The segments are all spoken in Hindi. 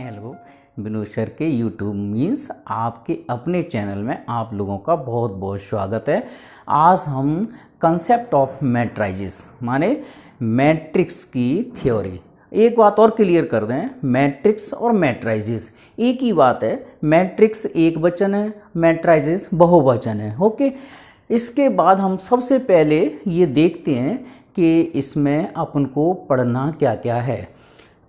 हेलो विनोद सर के यूट्यूब मीन्स आपके अपने चैनल में आप लोगों का बहुत बहुत स्वागत है। आज हम कंसेप्ट ऑफ मैट्राइजेस माने मैट्रिक्स की थ्योरी। एक बात और क्लियर कर दें, मैट्रिक्स और मैट्राइजेस एक ही बात है। मैट्रिक्स एक वचन है, मैट्राइजेस बहुवचन है। ओके, इसके बाद हम सबसे पहले ये देखते हैं कि इसमें अपन को पढ़ना क्या क्या है।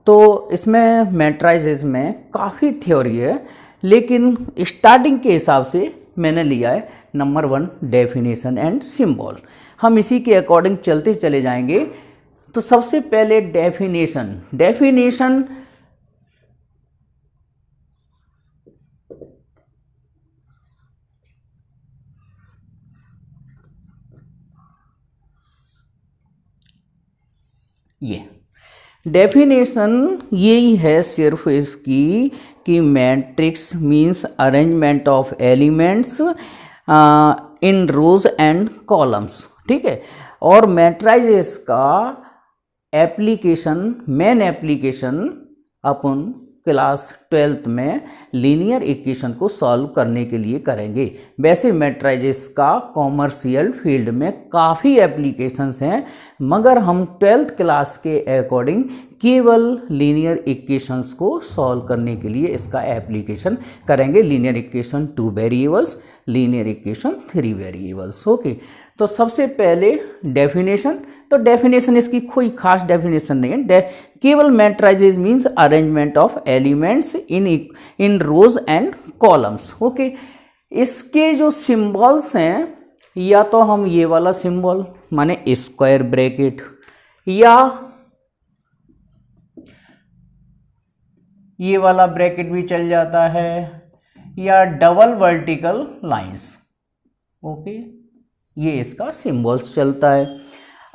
तो इसमें मैट्राइजेस में काफ़ी थ्योरी है, लेकिन स्टार्टिंग के हिसाब से मैंने लिया है नंबर 1 डेफिनेशन एंड सिंबल। हम इसी के अकॉर्डिंग चलते चले जाएंगे। तो सबसे पहले डेफिनेशन ये डेफिनेशन यही है सिर्फ इसकी कि matrix means arrangement of elements in rows and columns. ठीक है, और मैट्राइजेस का एप्लीकेशन, मेन एप्लीकेशन अपन क्लास 12th में लीनियर इक्वेशन को सॉल्व करने के लिए करेंगे। वैसे मैट्राइजेस का कॉमर्शियल फील्ड में काफ़ी एप्लीकेशंस हैं, मगर हम 12th क्लास के अकॉर्डिंग केवल लीनियर इक्वेशंस को सॉल्व करने के लिए इसका एप्लीकेशन करेंगे। Linear equation 2 variables, linear equation 3 variables. Okay, तो सबसे पहले डेफिनेशन। तो डेफिनेशन इसकी कोई खास डेफिनेशन नहीं है, केवल matrices means arrangement of elements in rows and columns. Okay, इसके जो सिंबल्स हैं, या तो हम ये वाला सिंबल माने स्क्वायर ब्रैकेट, या ये वाला ब्रैकेट भी चल जाता है, या डबल वर्टिकल लाइंस। ओके, ये इसका सिंबल्स चलता है।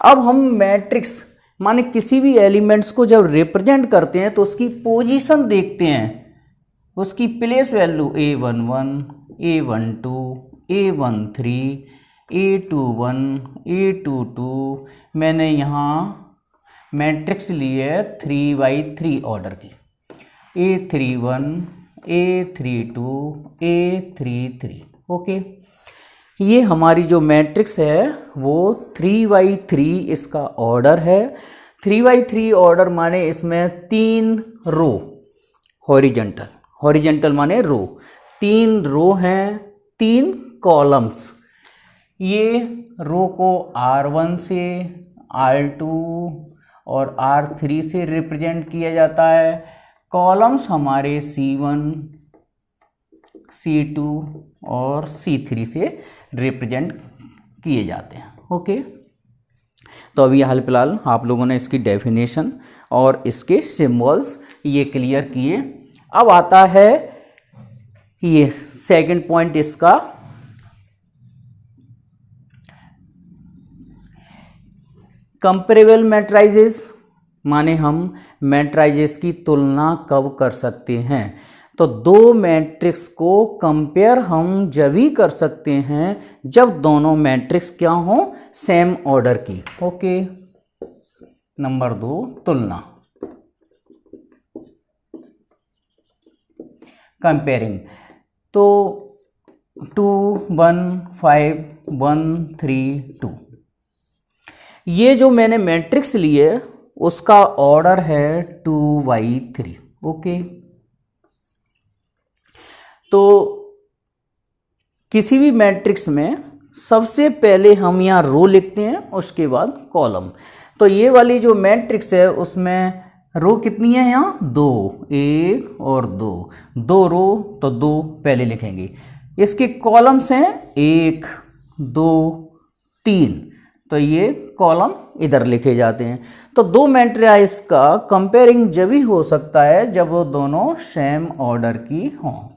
अब हम मैट्रिक्स माने किसी भी एलिमेंट्स को जब रिप्रेजेंट करते हैं तो उसकी पोजीशन देखते हैं, उसकी place value A11, A12, A13, A21, A22। मैंने यहाँ मैट्रिक्स ली है 3x3 ऑर्डर की, A31, A32, A33। ओके, ये हमारी जो मैट्रिक्स है वो 3x3 इसका ऑर्डर है। 3x3 ऑर्डर माने इसमें 3 रो, हॉरिजेंटल माने रो, 3 रो हैं, 3 कॉलम्स। ये रो को R1 से, R2 और R3 से रिप्रेजेंट किया जाता है। कॉलम्स हमारे C1, C2 और C3 से रिप्रेजेंट किए जाते हैं। ओके, तो अभी हाल फिलहाल आप लोगों ने इसकी डेफिनेशन और इसके सिंबल्स ये क्लियर किए। अब आता है ये सेकंड पॉइंट इसका, कंपेरेबल मैट्राइजेस माने हम मैट्राइजेस की तुलना कब कर सकते हैं। तो दो मैट्रिक्स को कंपेयर हम जब ही कर सकते हैं जब दोनों मैट्रिक्स क्या हो, सेम ऑर्डर की। ओके, नंबर 2 तुलना, कंपेयरिंग। तो 2 1 5 1 3 2, ये जो मैंने मैट्रिक्स लिए उसका ऑर्डर है 2x3। ओके, तो किसी भी मैट्रिक्स में सबसे पहले हम यहाँ रो लिखते हैं, उसके बाद कॉलम। तो ये वाली जो मैट्रिक्स है उसमें रो कितनी है, यहाँ 2, 1 और 2 रो, तो 2 पहले लिखेंगे। इसके कॉलम्स हैं 1 2 3, तो ये कॉलम इधर लिखे जाते हैं। तो दो मैट्रिक्स का कंपेयरिंग जब ही हो सकता है जब वो दोनों सेम ऑर्डर की हों।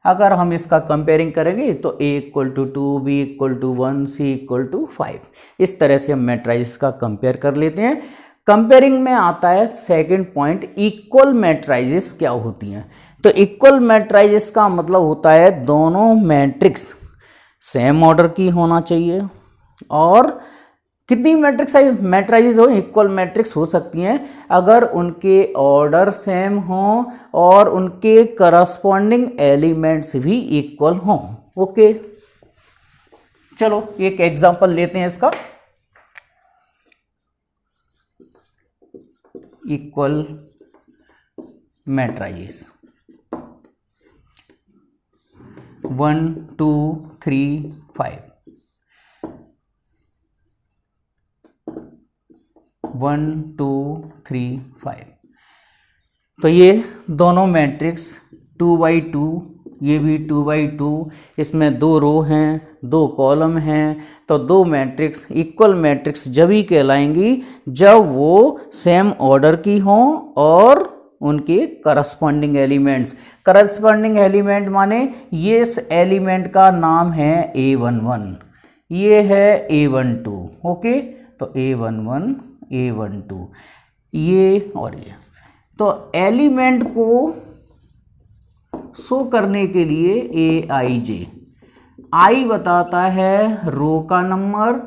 अगर हम इसका कंपेयरिंग करेंगे तो A = 2, B = 1, C = 5, इस तरह से हम मैट्राइजेस का कंपेयर कर लेते हैं। कंपेयरिंग में आता है सेकंड पॉइंट, इक्वल मैट्राइजेस क्या होती हैं। तो इक्वल मैट्राइजेस का मतलब होता है दोनों मैट्रिक्स सेम ऑर्डर की होना चाहिए और कितनी मैट्रिसेस हो, इक्वल मैट्रिक्स हो सकती हैं अगर उनके ऑर्डर सेम हों और उनके करस्पॉन्डिंग एलिमेंट्स भी इक्वल हों। ओके, चलो एक एग्जांपल लेते हैं इसका। Equal matrices 1 2 3 5, 1 2 3 5। तो ये दोनों मैट्रिक्स 2x2, ये भी 2x2, इसमें 2 रो हैं 2 कॉलम हैं। तो 2 मैट्रिक्स इक्वल मैट्रिक्स जब ही कहलाएंगी जब वो सेम ऑर्डर की हों और उनके करस्पॉन्डिंग एलिमेंट माने ये इस एलिमेंट का नाम है A11, ये है A12। ओके, तो A11 A12 ये और ये। तो एलिमेंट को शो करने के लिए AIJ, I बताता है रो का नंबर,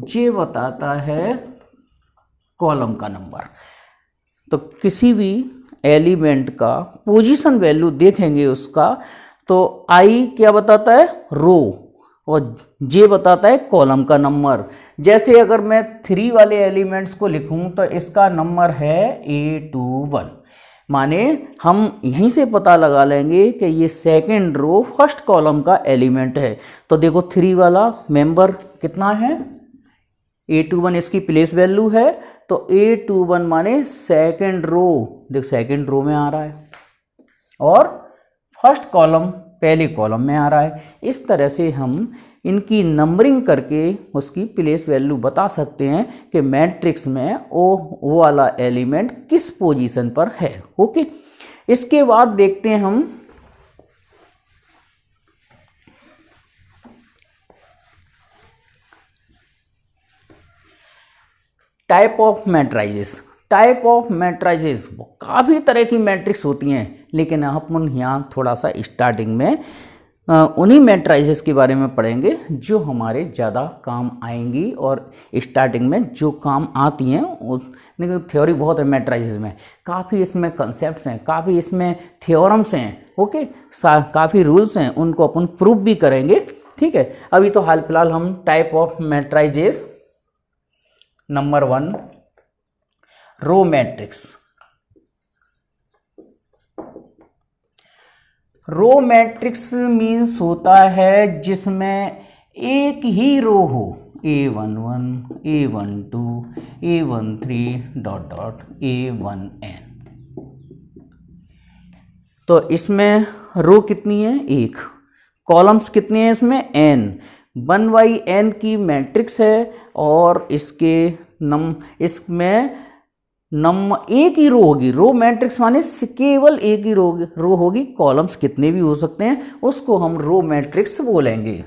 J बताता है कॉलम का नंबर। तो किसी भी एलिमेंट का पोजीशन वैल्यू देखेंगे उसका, तो I क्या बताता है, रो, और J बताता है कॉलम का नंबर। जैसे अगर मैं 3 वाले एलिमेंट्स को लिखूं तो इसका नंबर है A21, माने हम यहीं से पता लगा लेंगे कि ये सेकंड रो फर्स्ट कॉलम का एलिमेंट है। तो देखो 3 वाला मेंबर कितना है, A21 इसकी प्लेस वैल्यू है। तो A21 माने सेकंड रो, देख सेकंड रो में आ रहा है और फर्स्ट कॉलम पहले कॉलम में आ रहा है। इस तरह से हम इनकी नंबरिंग करके उसकी प्लेस वैल्यू बता सकते हैं कि मैट्रिक्स में वो वाला एलिमेंट किस पोजीशन पर है। ओके, इसके बाद देखते हैं हम टाइप ऑफ मैट्रिसेस। काफ़ी तरह की मैट्रिक्स होती हैं, लेकिन अपन यहाँ थोड़ा सा स्टार्टिंग में उन्हीं मैट्रिसेस के बारे में पढ़ेंगे जो हमारे ज़्यादा काम आएंगी और स्टार्टिंग में जो काम आती हैं। लेकिन थ्योरी बहुत है मैट्रिसेस में, काफ़ी इसमें कंसेप्ट्स हैं, काफ़ी इसमें थ्योरम्स हैं। ओके, काफ़ी रूल्स हैं, उनको अपन प्रूव भी करेंगे। ठीक है, अभी तो हाल फिलहाल हम type of matrices number 1 row matrix. Row matrix means होता है जिसमें एक ही रो हो, A11 A12 A13 A1n। तो इसमें रो कितनी है, 1, कॉलम्स कितने हैं इसमें, n, 1/n की मैट्रिक्स है और इसमें एक ही रो होगी। रो मैट्रिक्स माने केवल एक ही रो होगी, कॉलम्स कितने भी हो सकते हैं, उसको हम रो मैट्रिक्स बोलेंगे।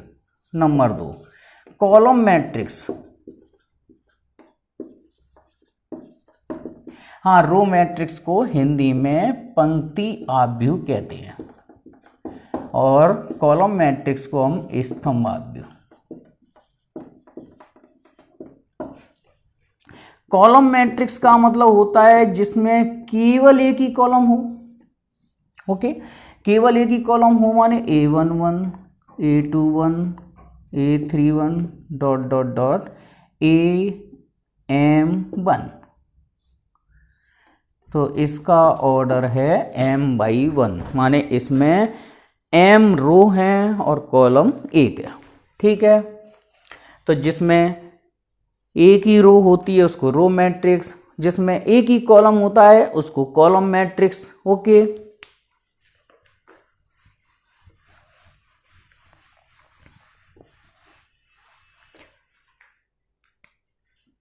Number 2 column matrix. हाँ, रो मैट्रिक्स को हिंदी में पंक्ति आव्यूह कहते हैं और कॉलम मैट्रिक्स को हम स्तंभ आव्यूह। कॉलम मैट्रिक्स का मतलब होता है जिसमें केवल एक ही कॉलम हो। ओके, केवल एक ही कॉलम हो माने A11 A21 A31 AM1। तो इसका ऑर्डर है m/1, माने इसमें m रो हैं और कॉलम 1 है। ठीक है, तो जिसमें एक ही रो होती है उसको रो मैट्रिक्स, जिसमें एक ही कॉलम होता है उसको कॉलम मैट्रिक्स। ओके,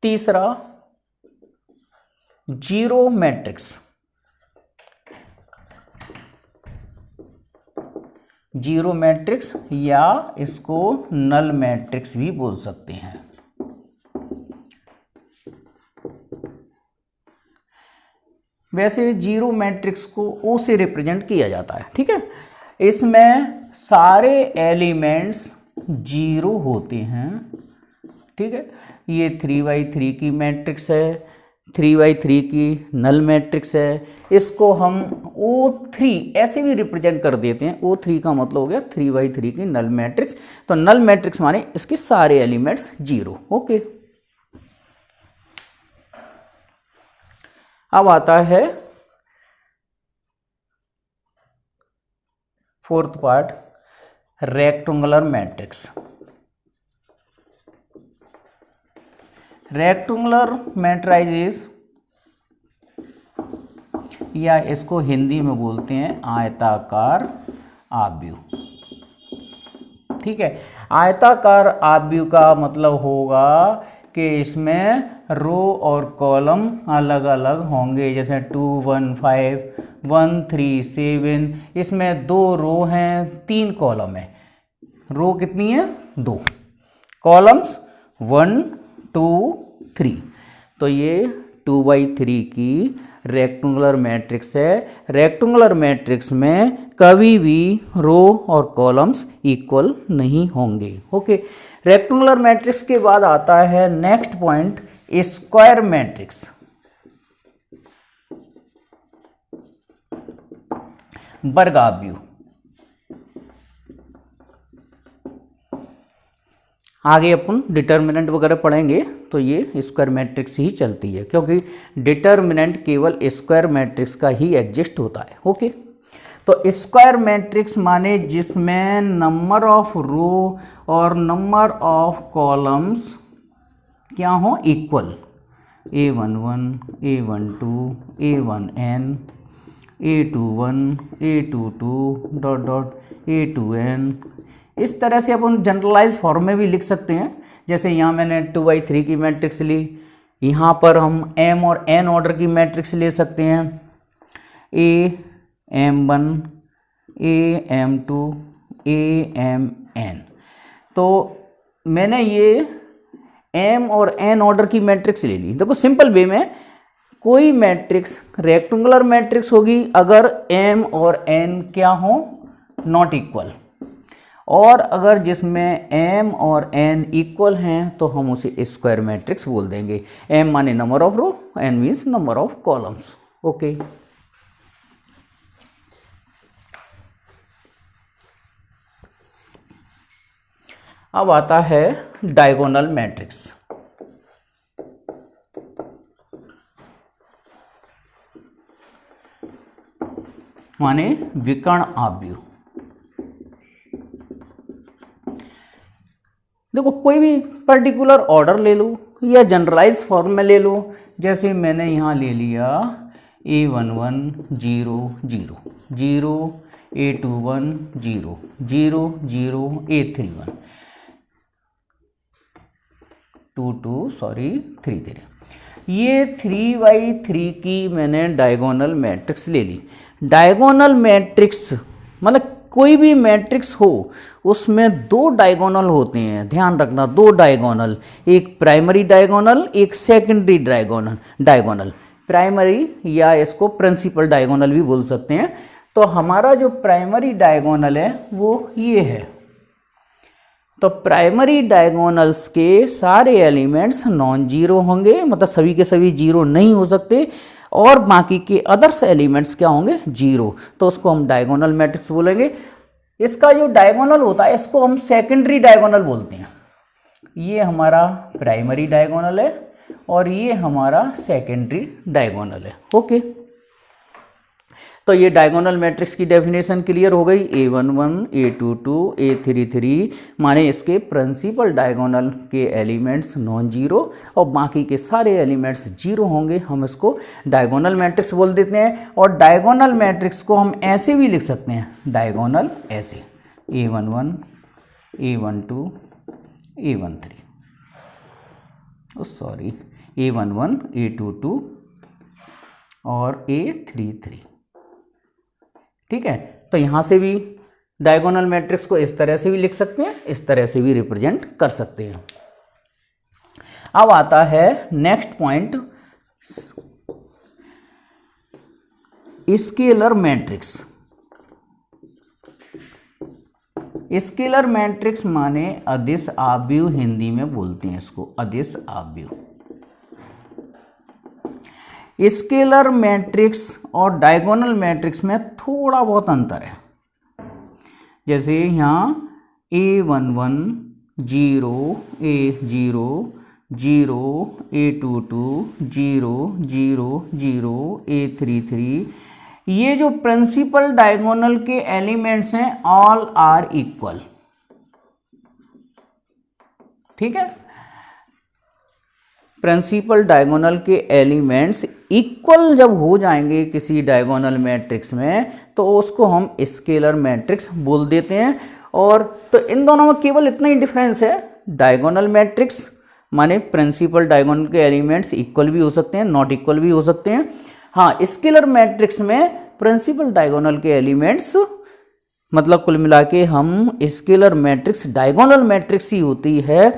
तीसरा जीरो मैट्रिक्स। जीरो मैट्रिक्स या इसको नल मैट्रिक्स भी बोल सकते हैं। वैसे जीरो मैट्रिक्स को O से रिप्रेजेंट किया जाता है। ठीक है, इसमें सारे एलिमेंट्स जीरो होते हैं। ठीक है, ये 3×3 की मैट्रिक्स है, 3×3 की नल मैट्रिक्स है। इसको हम O3 ऐसे भी रिप्रेजेंट कर देते हैं। O3 का मतलब हो गया 3×3 की नल मैट्रिक्स। तो नल मैट्रिक्स माने इसके सारे एलिमेंट्स 0। ओके, अब आता है fourth part, rectangular matrix. Rectangular matrices या इसको हिंदी में बोलते हैं आयताकार आव्यूह। ठीक है, आयताकार आव्यूह का मतलब होगा कि इसमें रो और कॉलम अलग अलग होंगे, जैसे 2 1 5 1 3 7। इसमें 2 रो हैं, 3 कॉलम है। रो कितनी है? 2, कॉलम्स 1 2 3। तो ये 2×3 की रेक्टेंगुलर मैट्रिक्स है। रेक्टेंगुलर मैट्रिक्स में कभी भी रो और कॉलम्स इक्वल नहीं होंगे। ओके, रेक्टेंगुलर मैट्रिक्स के बाद आता है नेक्स्ट पॉइंट, स्क्वायर मैट्रिक्स। वर्गाव्यूह। आगे अपन डिटर्मिनेंट वगैरह पढ़ेंगे तो ये स्क्वायर मैट्रिक्स ही चलती है, क्योंकि डिटर्मिनेंट केवल स्क्वायर मैट्रिक्स का ही एग्जिस्ट होता है। ओके, तो स्क्वायर मैट्रिक्स माने जिसमें नंबर ऑफ रो और नंबर ऑफ कॉलम्स क्या हो? Equal. A11 A12 A1n A21 A22 dot dot A2n। इस तरह से अपन जनरलाइज फॉर्म में भी लिख सकते हैं। जैसे यहाँ मैंने 2×3 की मैट्रिक्स ली, यहाँ पर हम m और n ऑर्डर की मैट्रिक्स ले सकते हैं, AM1 AM2 AMn। तो मैंने ये m और n ऑर्डर की मैट्रिक्स ले ली। देखो सिंपल वे में कोई मैट्रिक्स रेक्टेंगुलर मैट्रिक्स होगी अगर m और n क्या हो? Not equal. और अगर जिसमें m और n इक्वल हैं तो हम उसे स्क्वायर मैट्रिक्स बोल देंगे। m माने number of rows, n means number of columns. Okay, अब आता है डायगोनल मैट्रिक्स। माने विकर्ण आव्यूह। देखो कोई भी पर्टिकुलर ऑर्डर ले लो या जनरलाइज फॉर्म में ले लो। जैसे मैंने यहाँ ले लिया A11 0 0 0 A21 0 0 0 A31 3 3। ये 3×3 की मैंने डायगोनल मैट्रिक्स ले ली। डायगोनल मैट्रिक्स मतलब कोई भी मैट्रिक्स हो उसमें 2 डायगोनल होते हैं, ध्यान रखना। 2 डायगोनल, एक प्राइमरी डायगोनल एक सेकेंडरी डायगोनल। प्राइमरी या इसको प्रिंसिपल डायगोनल भी बोल सकते हैं। तो हमारा जो प्राइमरी डायगोनल है वो ये है। तो प्राइमरी डायगोनल्स के सारे एलिमेंट्स नॉन जीरो होंगे, मतलब सभी के सभी जीरो नहीं हो सकते, और बाकी के अदर्स एलिमेंट्स क्या होंगे? जीरो। तो उसको हम डायगोनल मैट्रिक्स बोलेंगे। इसका जो डायगोनल होता है इसको हम सेकेंडरी डायगोनल बोलते हैं। ये हमारा प्राइमरी डायगोनल है और ये हमारा सेकेंडरी डायगोनल है। ओके, तो ये डायगोनल मैट्रिक्स की डेफिनेशन क्लियर हो गई। A11 A22 A33 माने इसके प्रिंसिपल डायगोनल के एलिमेंट्स नॉन जीरो और बाकी के सारे एलिमेंट्स जीरो होंगे, हम इसको डायगोनल मैट्रिक्स बोल देते हैं। और डायगोनल मैट्रिक्स को हम ऐसे भी लिख सकते हैं, डायगोनल ऐसे A11 A12 A13 A11 A22 और A33। ठीक है, तो यहां से भी डायगोनल मैट्रिक्स को इस तरह से भी लिख सकते हैं, इस तरह से भी रिप्रेजेंट कर सकते हैं। अब आता है next point, scalar matrix. Scalar matrix माने अदिश आव्यूह, हिंदी में बोलते हैं इसको अदिश आव्यूह। स्केलर मैट्रिक्स और डायगोनल मैट्रिक्स में थोड़ा बहुत अंतर है। जैसे यहाँ A11 0 A0 0 A22 0 0 0 A33, ये जो प्रिंसिपल डायगोनल के एलिमेंट्स हैं ऑल आर इक्वल। ठीक है, प्रिंसिपल डायगोनल के एलिमेंट्स इक्वल जब हो जाएंगे किसी डायगोनल मैट्रिक्स में तो उसको हम स्केलर मैट्रिक्स बोल देते हैं। और तो इन दोनों में केवल इतना ही डिफरेंस है, डायगोनल मैट्रिक्स माने प्रिंसिपल डायगोनल के एलिमेंट्स इक्वल भी हो सकते हैं, नॉट इक्वल भी हो सकते हैं। हाँ, स्केलर मैट्रिक्स में प्रिंसिपल डायगोनल के एलिमेंट्स मतलब कुल मिला के हम स्केलर मैट्रिक्स डायगोनल मैट्रिक्स ही होती है।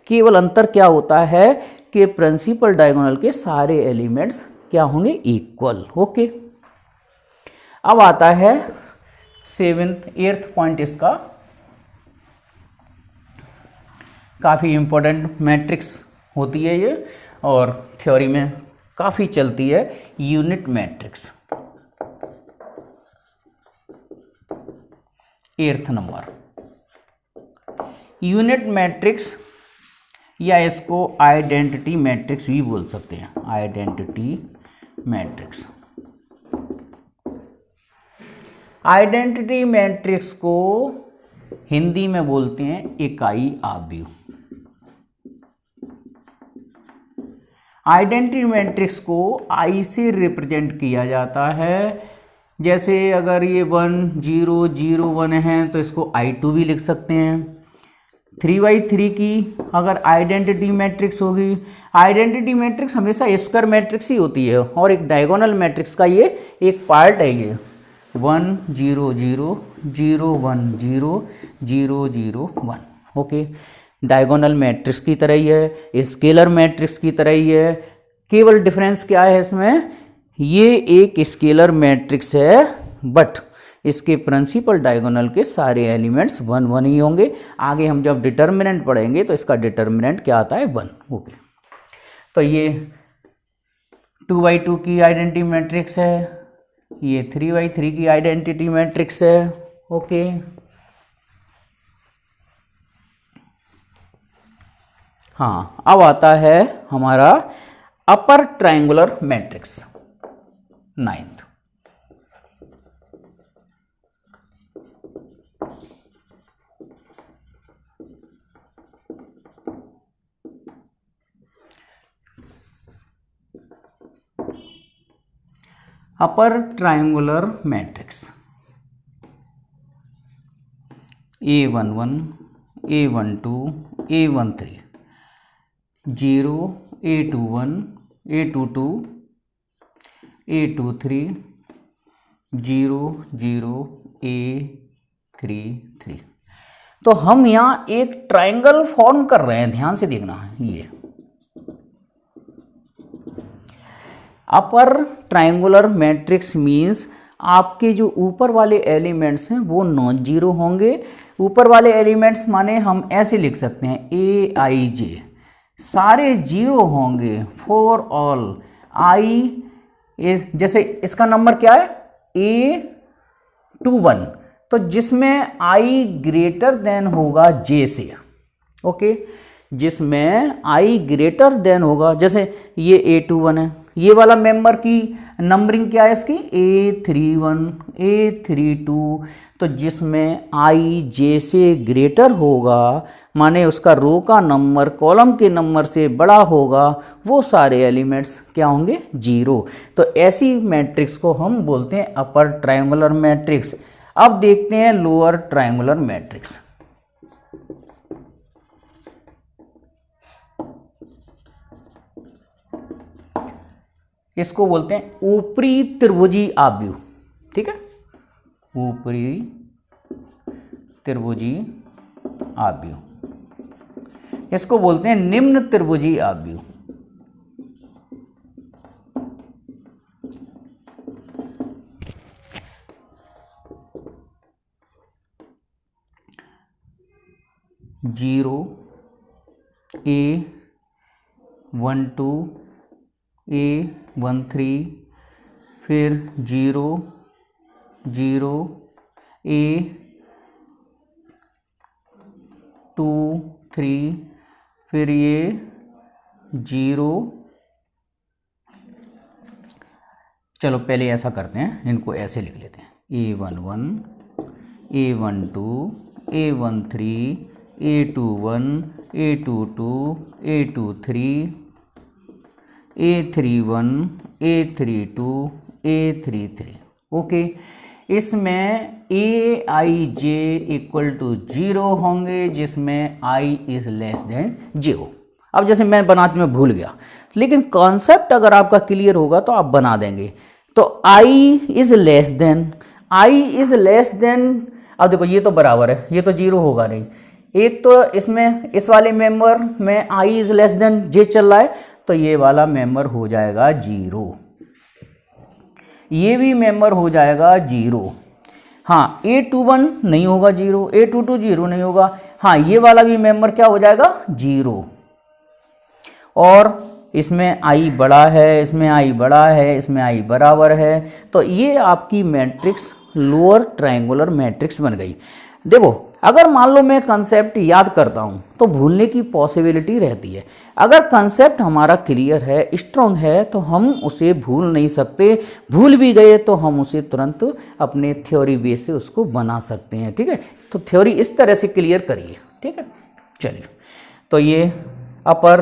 केवल अंतर क्या होता है कि प्रिंसिपल डायगोनल के सारे एलिमेंट्स क्या होंगे, इक्वल। ओके, अब आता है 8th पॉइंट इसका, काफ़ी इंपॉर्टेंट मैट्रिक्स होती है ये और थ्योरी में काफ़ी चलती है, unit matrix. 8th number unit matrix या इसको आइडेंटिटी मैट्रिक्स भी बोल सकते हैं, आइडेंटिटी मैट्रिक्स। आइडेंटिटी मैट्रिक्स को हिंदी में बोलते हैं इकाई आव्यूह। आइडेंटिटी मैट्रिक्स को आई से रिप्रेजेंट किया जाता है। जैसे अगर ये 1 0 0 1 है तो इसको I2 भी लिख सकते हैं। 3×3 की अगर आइडेंटिटी मैट्रिक्स होगी, आइडेंटिटी मैट्रिक्स हमेशा स्क्वायर मैट्रिक्स ही होती है और एक डायगोनल मैट्रिक्स का ये एक पार्ट है। ये 1 0 0 0 1 0 0 0 1 ओके, डायगोनल मैट्रिक्स की तरह ही है, स्केलर मैट्रिक्स की तरह ही है। केवल डिफरेंस क्या है इसमें, ये एक स्केलर मैट्रिक्स है बट इसके प्रिंसिपल डायगोनल के सारे एलिमेंट्स 1 1 ही होंगे। आगे हम जब डिटर्मिनेंट पढ़ेंगे तो इसका डिटर्मिनेंट क्या आता है, 1। ओके, तो ये 2×2 की आइडेंटिटी मैट्रिक्स है, ये 3×3 की आइडेंटिटी मैट्रिक्स है। ओके, हाँ, अब आता है हमारा upper triangular matrix 9th। Upper triangular matrix A11 A12 A13 0 A21 A22 A23 0 0 A33। तो हम यहाँ एक ट्रायंगल फॉर्म कर रहे हैं, ध्यान से देखना है। ये अपर ट्रायंगुलर मैट्रिक्स मीन्स आपके जो ऊपर वाले एलिमेंट्स हैं वो नॉन जीरो होंगे। ऊपर वाले एलिमेंट्स माने हम ऐसे लिख सकते हैं AIJ, सारे जीरो होंगे फॉर ऑल आई इज, जैसे इसका नंबर क्या है A21, तो जिसमें I ग्रेटर देन होगा J से। ओके, जिसमें I ग्रेटर देन होगा, जैसे ये A21 है, ये वाला मेंबर की नंबरिंग क्या है इसकी A31 A32, तो जिसमें I J से ग्रेटर होगा माने उसका रो का नंबर कॉलम के नंबर से बड़ा होगा, वो सारे एलिमेंट्स क्या होंगे, जीरो। तो ऐसी मैट्रिक्स को हम बोलते हैं अपर ट्रायंगुलर मैट्रिक्स। अब देखते हैं लोअर ट्रायंगुलर मैट्रिक्स। इसको बोलते हैं ऊपरी त्रिभुजी आव्यूह। ठीक है, ऊपरी त्रिभुजी आव्यूह। इसको बोलते हैं निम्न त्रिभुजी आव्यूह। 0 A12 A13 फिर 0 0 A23 फिर ये 0। चलो पहले ऐसा करते हैं, इनको ऐसे लिख लेते हैं A11 A12 A13 A21 A22 A23 A31 A32 A33। Okay, इसमें AIJ इक्वल टू 0 होंगे जिसमें I इज लेस देन 0। अब जैसे मैं बनाते में भूल गया, लेकिन कॉन्सेप्ट अगर आपका क्लियर होगा तो आप बना देंगे। तो I is less than, I is less than, अब देखो ये तो बराबर है, ये तो 0 होगा नहीं। एक तो इसमें इस वाले मेंबर में I is less than J चल रहा है, तो ये वाला मेंबर हो जाएगा 0, ये भी मेंबर हो जाएगा 0। हाँ, A21 नहीं होगा 0, A22 0 नहीं होगा। हाँ, ये वाला भी मेंबर क्या हो जाएगा 0। और इसमें I बड़ा है, इसमें I बड़ा है, इसमें I बराबर है, तो ये आपकी मैट्रिक्स लोअर ट्रायंगुलर मैट्रिक्स बन गई। देखो, अगर मान लो मैं कंसेप्ट याद करता हूँ तो भूलने की पॉसिबिलिटी रहती है। अगर कंसेप्ट हमारा क्लियर है, स्ट्रॉन्ग है, तो हम उसे भूल नहीं सकते। भूल भी गए तो हम उसे तुरंत अपने थ्योरी बेस से उसको बना सकते हैं। ठीक है, तो थ्योरी इस तरह से क्लियर करिए। ठीक है, चलिए, तो ये अपर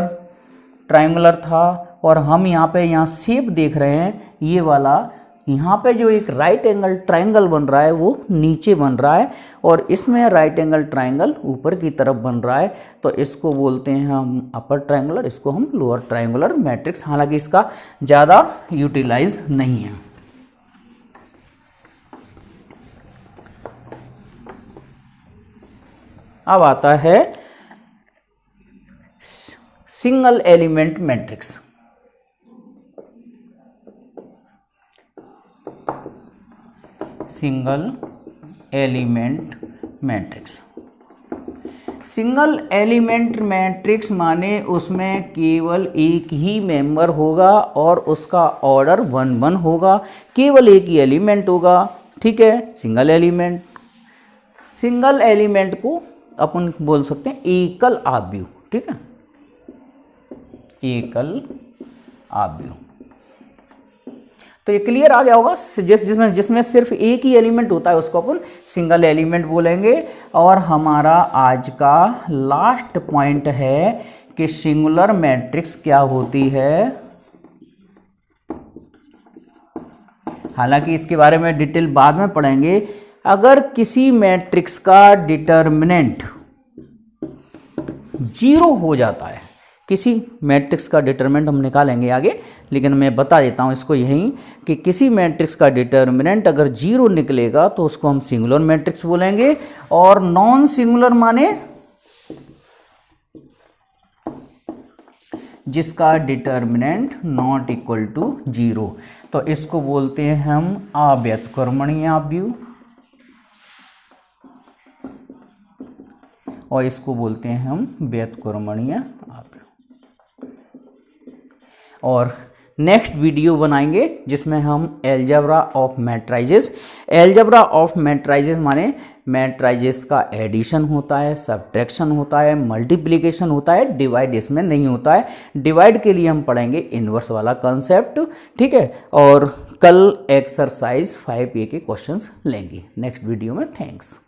ट्रायंगुलर था और हम यहाँ शेप देख रहे हैं, ये वाला यहाँ पे जो एक राइट एंगल ट्रायंगल बन रहा है वो नीचे बन रहा है और इसमें राइट एंगल ट्रायंगल ऊपर की तरफ बन रहा है, तो इसको बोलते हैं हम अपर ट्रायंगुलर, इसको हम लोअर ट्रायंगुलर मैट्रिक्स। हालांकि इसका ज़्यादा यूटिलाइज नहीं है। अब आता है single element matrix. Single element matrix, single element matrix माने उसमें केवल एक ही मेंबर होगा और उसका ऑर्डर 1 1 होगा, केवल एक ही एलिमेंट होगा। ठीक है, सिंगल एलिमेंट। सिंगल एलिमेंट को अपन बोल सकते हैं एकल आव्यूह। ठीक है, एकल आव्यूह। तो ये क्लियर आ गया होगा। जिसमें सिर्फ एक ही एलिमेंट होता है उसको अपन सिंगल एलिमेंट बोलेंगे। और हमारा आज का लास्ट पॉइंट है कि सिंगुलर मैट्रिक्स क्या होती है। हालांकि इसके बारे में डिटेल बाद में पढ़ेंगे। अगर किसी मैट्रिक्स का डिटर्मिनेंट 0 हो जाता है, किसी मैट्रिक्स का डिटरमिनेंट हम निकालेंगे आगे, लेकिन मैं बता देता हूँ इसको यहीं कि किसी मैट्रिक्स का डिटर्मिनेंट अगर 0 निकलेगा तो उसको हम सिंगुलर मैट्रिक्स बोलेंगे। और नॉन सिंगुलर माने जिसका डिटर्मिनेंट नॉट इक्वल टू 0, तो इसको बोलते हैं हम अव्युत्क्रमणीय आव्यूह और इसको बोलते हैं हम व्युत्क्रमणीय आव्यूह। और नेक्स्ट वीडियो बनाएंगे जिसमें हम एलजेब्रा ऑफ मैट्राइजेस। एलजेब्रा ऑफ मैट्राइजेस माने मैट्राइजेस का एडिशन होता है, सब्ट्रैक्शन होता है, मल्टीप्लिकेशन होता है, डिवाइड इसमें नहीं होता है। डिवाइड के लिए हम पढ़ेंगे इन्वर्स वाला कंसेप्ट। ठीक है, और कल एक्सरसाइज 5A के क्वेश्चंस लेंगे नेक्स्ट वीडियो में। थैंक्स।